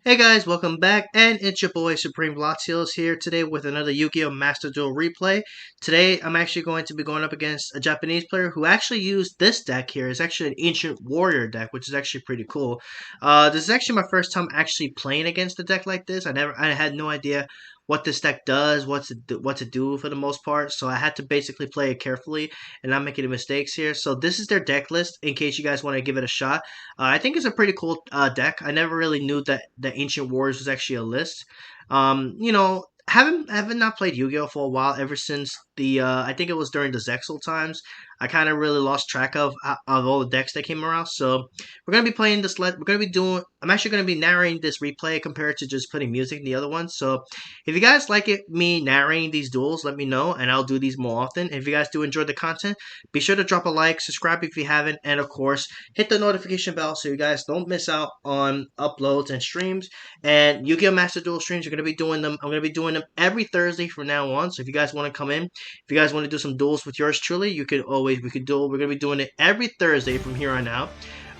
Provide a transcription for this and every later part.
Hey guys, welcome back, and it's your boy Supreme Bloxios here today with another Yu-Gi-Oh! Master Duel replay. Today, I'm actually going to be going up against a Japanese player who actually used this deck here. It's actually an Ancient Warrior deck, which is actually pretty cool. This is actually my first time actually playing against a deck like this. I had no idea what this deck does, what to do for the most part, so I had to basically play it carefully and not make any mistakes here. So this is their deck list in case you guys want to give it a shot. I think it's a pretty cool deck. I never really knew that the Ancient Wars was actually a list. Haven't not played Yu-Gi-Oh for a while ever since the I think it was during the Zexal times. I kind of really lost track of all the decks that came around. So we're gonna be playing this. We're gonna be doing. I'm actually gonna be narrating this replay compared to just putting music in the other one. So if you guys like me narrating these duels, let me know, and I'll do these more often. If you guys do enjoy the content, be sure to drop a like, subscribe if you haven't, and of course hit the notification bell so you guys don't miss out on uploads and streams. And Yu-Gi-Oh! Master Duel streams, you're gonna be doing them. I'm gonna be doing them every Thursday from now on. So if you guys want to come in, if you guys want to do some duels with yours truly, you can always we could duel. We're gonna be doing it every Thursday from here on out.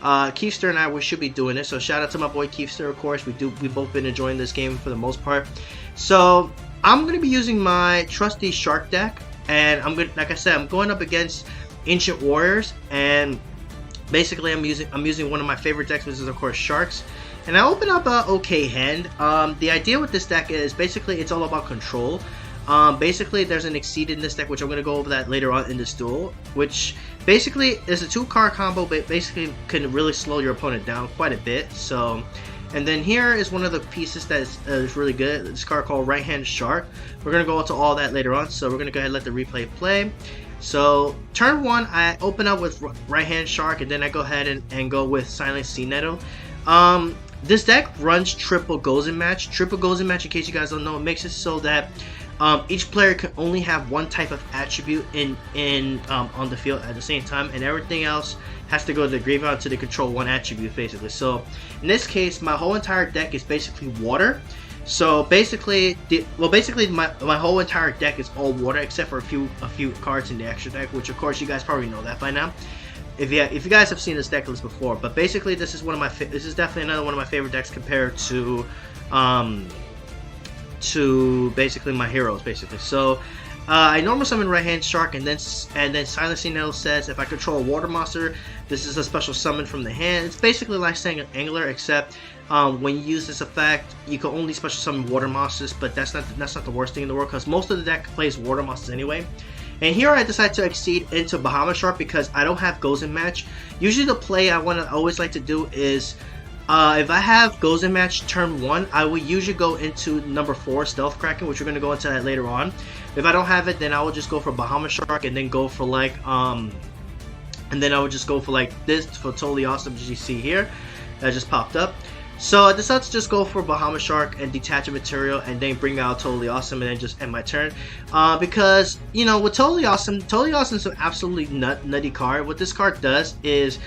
Keefster and we should be doing it. So shout out to my boy Keefster, of course. We've both been enjoying this game for the most part. So I'm gonna be using my trusty Shark deck, and like I said, I'm going up against Ancient Warriors, and basically I'm using one of my favorite decks, which is of course Sharks. And I open up a okay hand. The idea with this deck is basically it's all about control. Basically, there's an Exceed in this deck, which I'm going to go over that later on in this duel, which basically is a 2-card combo, but basically can really slow your opponent down quite a bit. So, and then here is one of the pieces that is really good, this card called Right Hand Shark. We're going to go into all that later on, so we're going to go ahead and let the replay play. So, turn 1, I open up with Right Hand Shark, and then I go ahead and go with Silent Sea Nettle. This deck runs triple Gozen Match. Triple Gozen Match, in case you guys don't know, it makes it so that each player can only have one type of attribute on the field at the same time, and everything else has to go to the graveyard to control one attribute, basically. So in this case, my whole entire deck is basically water. So basically, my whole entire deck is all water except for a few cards in the extra deck, which of course you guys probably know that by now. If you guys have seen this deck list before, but basically this is definitely another one of my favorite decks compared to basically my heroes, basically. So I normal summon Right Hand Shark, and then Silent Sea Nettle says if I control a water monster, this is a special summon from the hand. It's basically like saying an angler, except when you use this effect, you can only special summon water monsters, but that's not the worst thing in the world, because most of the deck plays water monsters anyway. And here I decide to Exceed into Bahamut Shark because I don't have Gozen Match. Usually the play I always like to do is if I have Gozen Match turn 1, I will usually go into number 4, Stealth Kraken, which we're going to go into that later on. If I don't have it, then I will just go for Bahamut Shark, and then go for like and then I would just go for like this for Totally Awesome, as you see here that just popped up. So I decided to just go for Bahamut Shark and detach a material, and then bring out Totally Awesome, and then just end my turn. Because, you know, with Totally Awesome is an absolutely nutty card. What this card does is,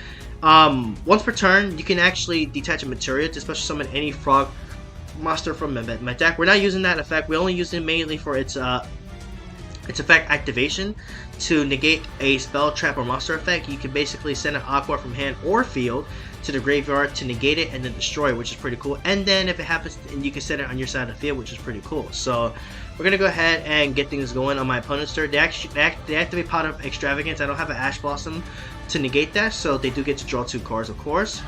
once per turn, you can actually detach a material to special summon any frog monster from my deck. We're not using that effect. We only use it mainly for its effect activation to negate a spell, trap, or monster effect. You can basically send an Aqua from hand or field to the graveyard to negate it and then destroy it, which is pretty cool. And then if it happens, you can set it on your side of the field, which is pretty cool. So we're gonna go ahead and get things going on my opponent's turn. They activate Pot of Extravagance. I don't have an Ash Blossom to negate that, so they do get to draw 2 cards, of course.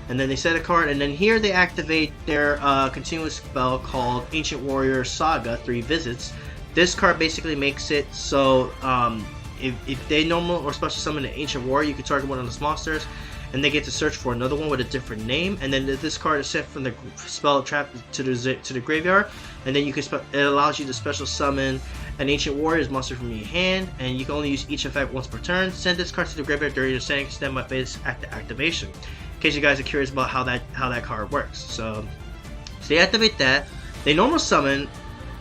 And then they set a card, and then here they activate their continuous spell called Ancient Warrior Saga, 3 visits. This card basically makes it so if they normal or special summon an Ancient Warrior, you can target one of those monsters, and they get to search for another one with a different name. And then this card is sent from the spell trap to the graveyard, and then it allows you to special summon an Ancient Warrior's monster from your hand, and you can only use each effect once per turn. Send this card to the graveyard during your setting, extend my phase activation. In case you guys are curious about how that card works. So they activate that. They normal summon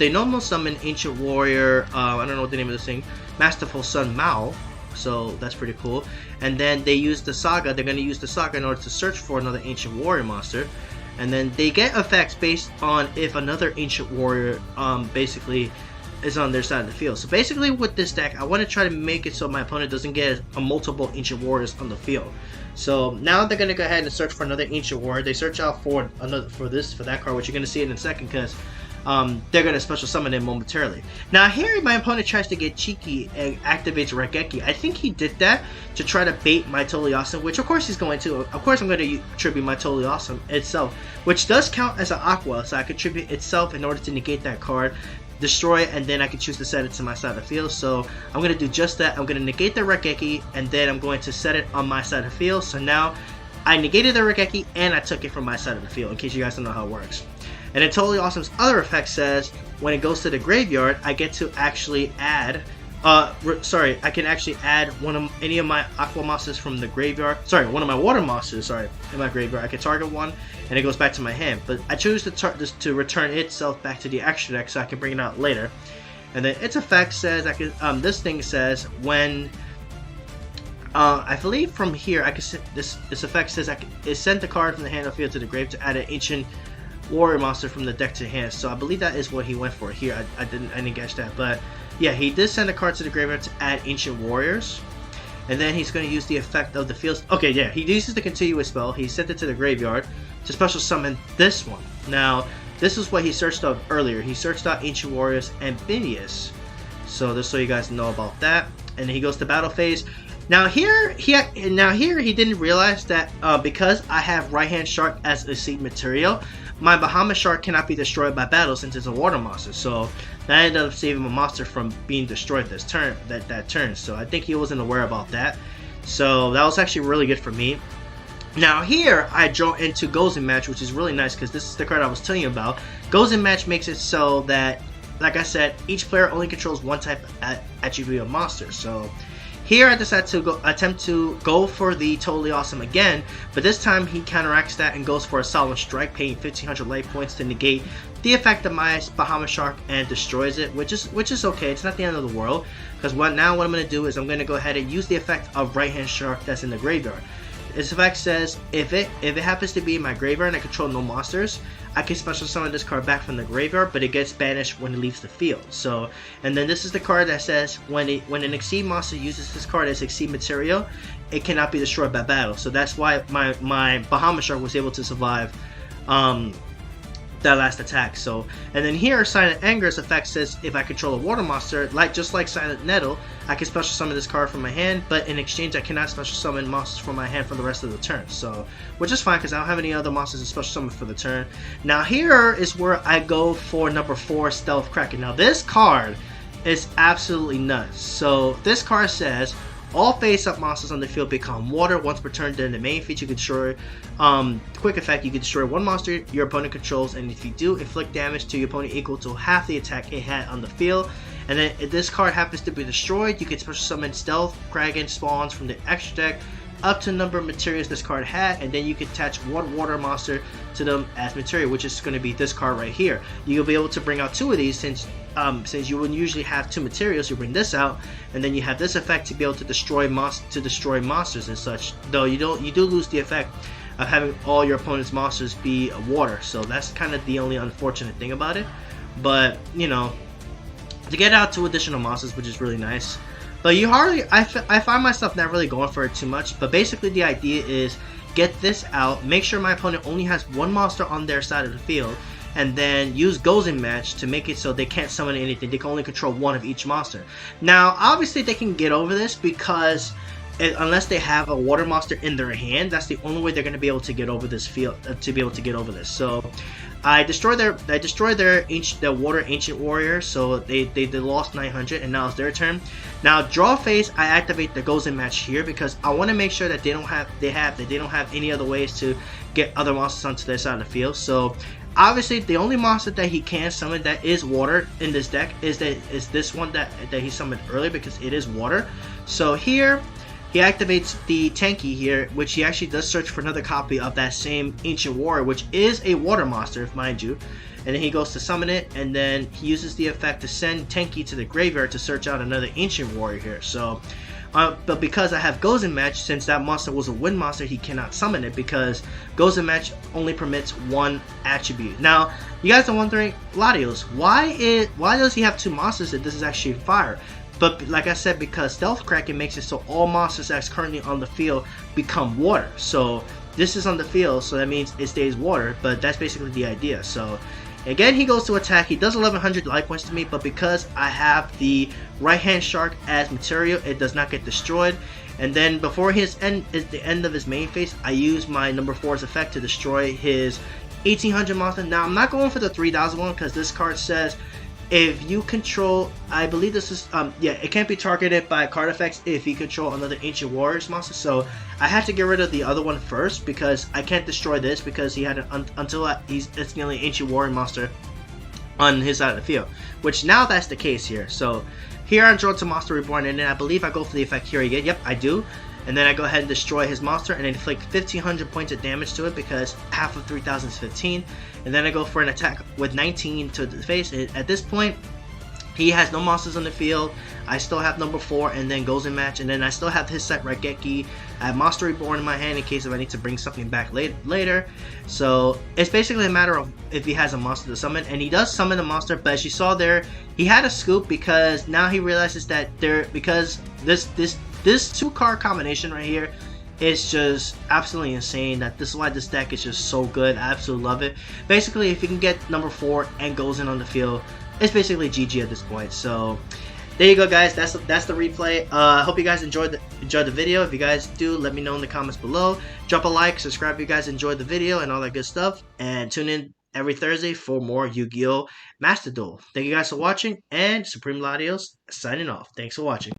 Ancient Warrior, I don't know what the name of this thing, Masterful Sun Mao. So that's pretty cool. And then they use the Saga. They're going to use the Saga in order to search for another Ancient Warrior monster. And then they get effects based on if another Ancient Warrior basically is on their side of the field. So basically with this deck, I want to try to make it so my opponent doesn't get multiple Ancient Warriors on the field. So now they're gonna go ahead and search for another Ancient Warrior. They search out for that card, which you're gonna see in a second, because they're gonna special summon it momentarily. Now here, my opponent tries to get cheeky and activates Raigeki. I think he did that to try to bait my Totally Awesome, which of course he's going to. Of course I'm going to tribute my Totally Awesome itself, which does count as an Aqua, so I could tribute itself in order to negate that card, destroy it, and then I can choose to set it to my side of the field. So I'm going to do just that. I'm going to negate the Raigeki, and then I'm going to set it on my side of the field. So now I negated the Raigeki and I took it from my side of the field, in case you guys don't know how it works. And then Totally Awesome's other effect says, when it goes to the graveyard, I get to actually add, I can actually add any of my Aqua monsters from the graveyard, one of my Water monsters, in my graveyard. I can target one, and it goes back to my hand. But I choose to return itself back to the extra deck, so I can bring it out later. And then its effect says, this thing says, when, I believe from here, this effect says it sent the card from the hand of field to the grave to add an Ancient Warrior monster from the deck to hand. So I believe that is what he went for here. I didn't catch that, but yeah, he did send a card to the graveyard to add Ancient Warriors, and then he's going to use the effect of the field. Okay, yeah, he uses the continuous spell. He sent it to the graveyard to special summon this one. Now, this is what he searched out earlier. He searched out Ancient Warriors Amphibious. So just so you guys know about that. And then he goes to battle phase. Now here he didn't realize that because I have Right Hand Shark as a seed material, my Bahamut Shark cannot be destroyed by battle since it's a water monster. So that ended up saving my monster from being destroyed this turn. That turn. So I think he wasn't aware about that. So that was actually really good for me. Now here I draw into Gozen Match, which is really nice because this is the card I was telling you about. Gozen Match makes it so that, like I said, each player only controls one type of attribute of monster. So here I decided to attempt to go for the Totally Awesome again, but this time he counteracts that and goes for a Solemn Strike, paying 1500 life points to negate the effect of my Bahamut Shark and destroys it, which is okay. It's not the end of the world, because now what I'm going to do is I'm going to go ahead and use the effect of Right Hand Shark that's in the graveyard. This effect says, if it happens to be in my graveyard and I control no monsters, I can special summon this card back from the graveyard, but it gets banished when it leaves the field. So, and then this is the card that says, when an Exceed monster uses this card as Exceed material, it cannot be destroyed by battle. So that's why my Bahamut Shark was able to survive that last attack. So, and then here Silent Anger's effect says, if I control a water monster, just like Silent Nettle, I can special summon this card from my hand, but in exchange I cannot special summon monsters from my hand for the rest of the turn. So, which is fine because I don't have any other monsters to special summon for the turn. Now here is where I go for number 4, Stealth Kraken. Now this card is absolutely nuts. So this card says, all face-up monsters on the field become water once per turn. Then the main feature can destroy, quick effect, you can destroy one monster your opponent controls, and if you do, inflict damage to your opponent equal to half the attack it had on the field. And then if this card happens to be destroyed, you can special summon Stealth Kraken spawns from the extra deck up to the number of materials this card had, and then you can attach one water monster to them as material, which is going to be this card right here. You'll be able to bring out 2 of these since you wouldn't usually have 2 materials. You bring this out, and then you have this effect to be able to destroy monsters and such. Though you do lose the effect of having all your opponent's monsters be water. So that's kind of the only unfortunate thing about it. But you know, to get out 2 additional monsters, which is really nice. But I find myself not really going for it too much. But basically the idea is get this out, make sure my opponent only has 1 monster on their side of the field, and then use Gozen Match to make it so they can't summon anything. They can only control 1 of each monster. Now obviously they can get over this because unless they have a water monster in their hand, that's the only way they're going to be able to get over this field, So I destroy their water Ancient Warrior, so they lost 900, and now it's their turn. Now draw phase, I activate the Gozen Match here because I want to make sure that they don't have any other ways to get other monsters onto their side of the field. So obviously the only monster that he can summon that is water in this deck is this one that he summoned earlier, because it is water. So here he activates the Tanky here, which he actually does search for another copy of that same Ancient Warrior, which is a water monster, mind you. And then he goes to summon it, and then he uses the effect to send Tanky to the graveyard to search out another Ancient Warrior here. So, but because I have Gozen Match, since that monster was a wind monster, he cannot summon it because Gozen Match only permits 1 attribute. Now, you guys are wondering, Latios, why does he have 2 monsters if this is actually fire? But like I said, because Stealth Kraken makes it so all monsters that's currently on the field become water. So this is on the field, so that means it stays water, but that's basically the idea. So again, he goes to attack. He does 1100 life points to me, but because I have the right hand shark as material, it does not get destroyed. And then before his end is the end of his main phase, I use my number 4's effect to destroy his 1800 monster. Now I'm not going for the 3000 one because this card says if you control, I believe this is, yeah, it can't be targeted by card effects if you control another Ancient Warriors monster. So I had to get rid of the other one first because I can't destroy this because he had an, it's the only Ancient Warrior monster on his side of the field. Which now that's the case here. So here I'm drawn to Monster Reborn, and then I believe I go for the effect here again. Yep, I do. And then I go ahead and destroy his monster and inflict 1500 points of damage to it because half of 3000 is 15. And then I go for an attack with 19 to the face. At this point, he has no monsters on the field. I still have number 4 and then goes in match. And then I still have his set Raigeki. I have Monster Reborn in my hand in case if I need to bring something back later. So it's basically a matter of if he has a monster to summon. And he does summon a monster, but as you saw there, he had a scoop because now he realizes that because this 2-card combination right here is just absolutely insane. This is why this deck is just so good. I absolutely love it. Basically, if you can get number 4 and goes in on the field, it's basically GG at this point. So there you go, guys. That's the replay. I hope you guys enjoyed the video. If you guys do, let me know in the comments below. Drop a like, subscribe if you guys enjoyed the video and all that good stuff. And tune in every Thursday for more Yu-Gi-Oh! Master Duel. Thank you guys for watching, and Supreme Latios signing off. Thanks for watching.